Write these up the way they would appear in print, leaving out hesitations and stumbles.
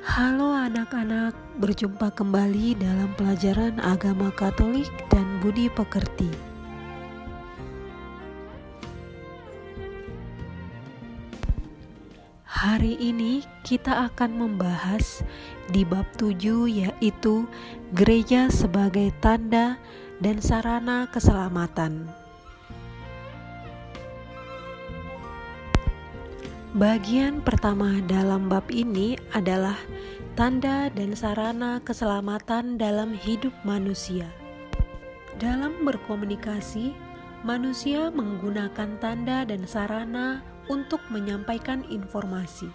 Halo anak-anak, berjumpa kembali dalam pelajaran agama Katolik dan budi pekerti. Hari ini kita akan membahas di bab 7, yaitu gereja sebagai tanda dan sarana keselamatan. Bagian pertama dalam bab ini adalah tanda dan sarana keselamatan dalam hidup manusia. Dalam berkomunikasi, manusia menggunakan tanda dan sarana untuk menyampaikan informasi.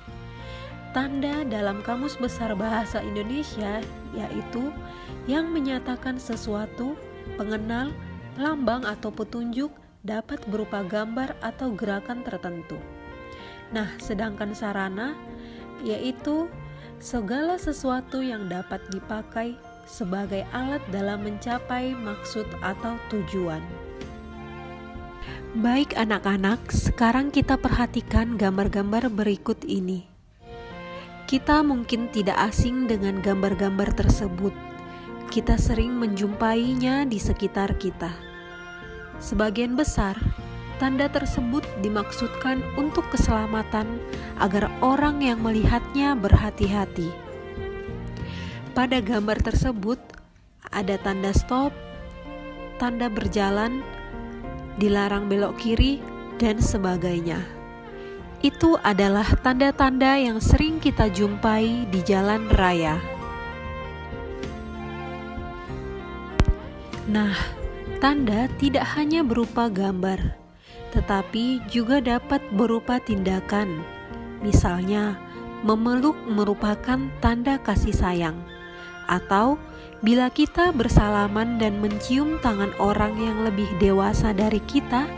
Tanda dalam Kamus Besar Bahasa Indonesia yaitu yang menyatakan sesuatu, pengenal, lambang atau petunjuk dapat berupa gambar atau gerakan tertentu. Nah, sedangkan sarana yaitu segala sesuatu yang dapat dipakai sebagai alat dalam mencapai maksud atau tujuan. Baik anak-anak, sekarang kita perhatikan gambar-gambar berikut ini. Kita mungkin tidak asing dengan gambar-gambar tersebut. Kita sering menjumpainya di sekitar kita. Sebagian besar tanda tersebut dimaksudkan untuk keselamatan agar orang yang melihatnya berhati-hati. Pada gambar tersebut ada tanda stop, tanda berjalan, dilarang belok kiri, dan sebagainya. Itu adalah tanda-tanda yang sering kita jumpai di jalan raya. Nah, tanda tidak hanya berupa gambar, tetapi juga dapat berupa tindakan. Misalnya, memeluk merupakan tanda kasih sayang, atau bila kita bersalaman dan mencium tangan orang yang lebih dewasa dari kita,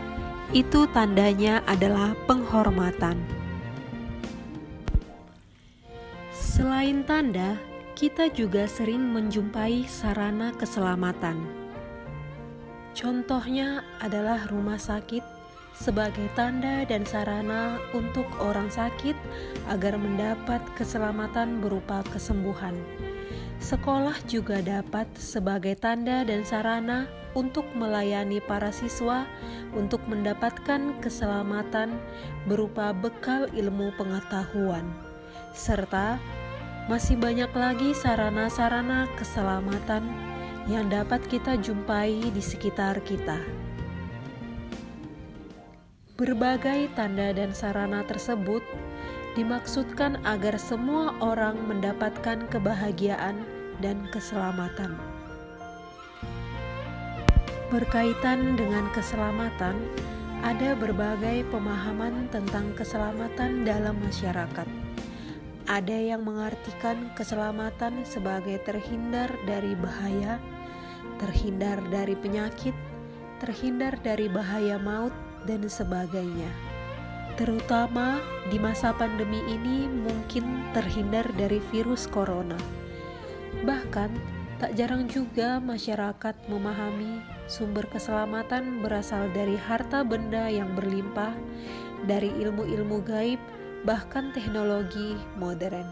itu tandanya adalah penghormatan. Selain tanda, kita juga sering menjumpai sarana keselamatan. Contohnya adalah rumah sakit sebagai tanda dan sarana untuk orang sakit agar mendapat keselamatan berupa kesembuhan. Sekolah juga dapat sebagai tanda dan sarana untuk melayani para siswa untuk mendapatkan keselamatan berupa bekal ilmu pengetahuan. Serta masih banyak lagi sarana-sarana keselamatan yang dapat kita jumpai di sekitar kita. Berbagai tanda dan sarana tersebut dimaksudkan agar semua orang mendapatkan kebahagiaan dan keselamatan. Berkaitan dengan keselamatan, ada berbagai pemahaman tentang keselamatan dalam masyarakat. Ada yang mengartikan keselamatan sebagai terhindar dari bahaya, terhindar dari penyakit, terhindar dari bahaya maut, dan sebagainya. Terutama di masa pandemi ini mungkin terhindar dari virus corona. Bahkan tak jarang juga masyarakat memahami sumber keselamatan berasal dari harta benda yang berlimpah, dari ilmu-ilmu gaib, bahkan teknologi modern.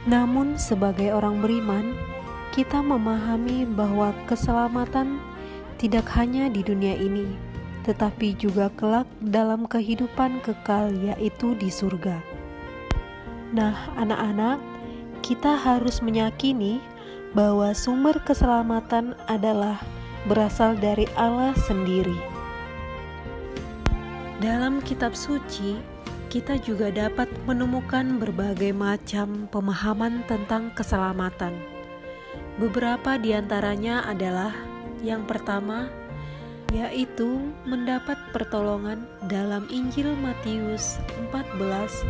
Namun sebagai orang beriman, kita memahami bahwa keselamatan tidak hanya di dunia ini, tetapi juga kelak dalam kehidupan kekal, yaitu di surga. Nah, anak-anak, kita harus meyakini bahwa sumber keselamatan adalah berasal dari Allah sendiri. Dalam kitab suci, kita juga dapat menemukan berbagai macam pemahaman tentang keselamatan. Beberapa di antaranya adalah yang pertama, yaitu mendapat pertolongan dalam Injil Matius 14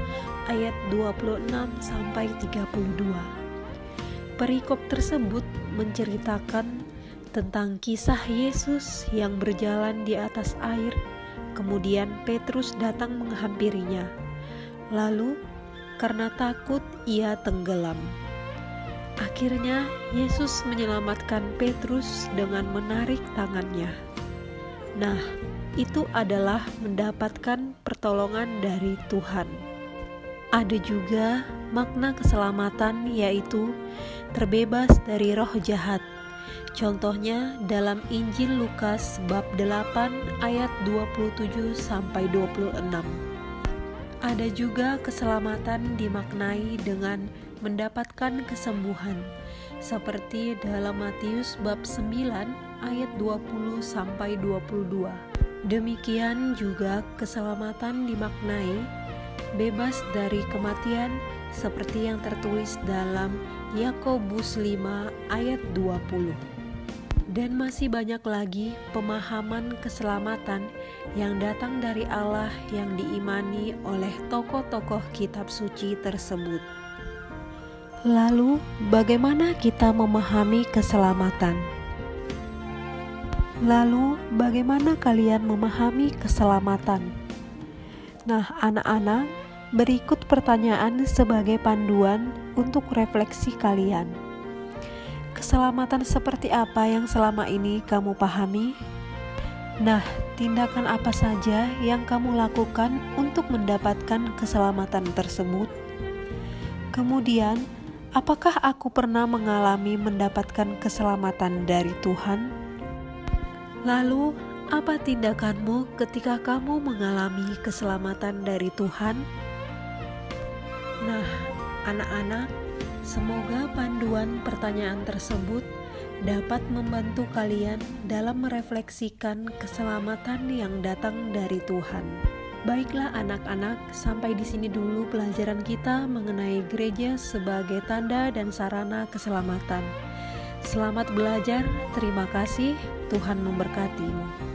ayat 26 sampai 32. Perikop tersebut menceritakan tentang kisah Yesus yang berjalan di atas air, kemudian Petrus datang menghampirinya. Lalu karena takut ia tenggelam. Akhirnya Yesus menyelamatkan Petrus dengan menarik tangannya. Nah, itu adalah mendapatkan pertolongan dari Tuhan. Ada juga makna keselamatan, yaitu terbebas dari roh jahat. Contohnya dalam Injil Lukas bab 8 ayat 27 sampai 26. Ada juga keselamatan dimaknai dengan mendapatkan kesembuhan, seperti dalam Matius bab 9 ayat 20 sampai 22. Demikian juga keselamatan dimaknai bebas dari kematian, seperti yang tertulis dalam Yakobus 5 ayat 20. Dan masih banyak lagi pemahaman keselamatan yang datang dari Allah yang diimani oleh tokoh-tokoh kitab suci tersebut. Lalu, bagaimana kita memahami keselamatan? Lalu, bagaimana kalian memahami keselamatan? Nah, anak-anak, berikut pertanyaan sebagai panduan untuk refleksi kalian. Keselamatan seperti apa yang selama ini kamu pahami? Nah, tindakan apa saja yang kamu lakukan untuk mendapatkan keselamatan tersebut? Kemudian, apakah aku pernah mengalami mendapatkan keselamatan dari Tuhan? Lalu, apa tindakanmu ketika kamu mengalami keselamatan dari Tuhan? Nah, anak-anak, semoga panduan pertanyaan tersebut dapat membantu kalian dalam merefleksikan keselamatan yang datang dari Tuhan. Baiklah anak-anak, sampai di sini dulu pelajaran kita mengenai gereja sebagai tanda dan sarana keselamatan. Selamat belajar, terima kasih, Tuhan memberkatimu.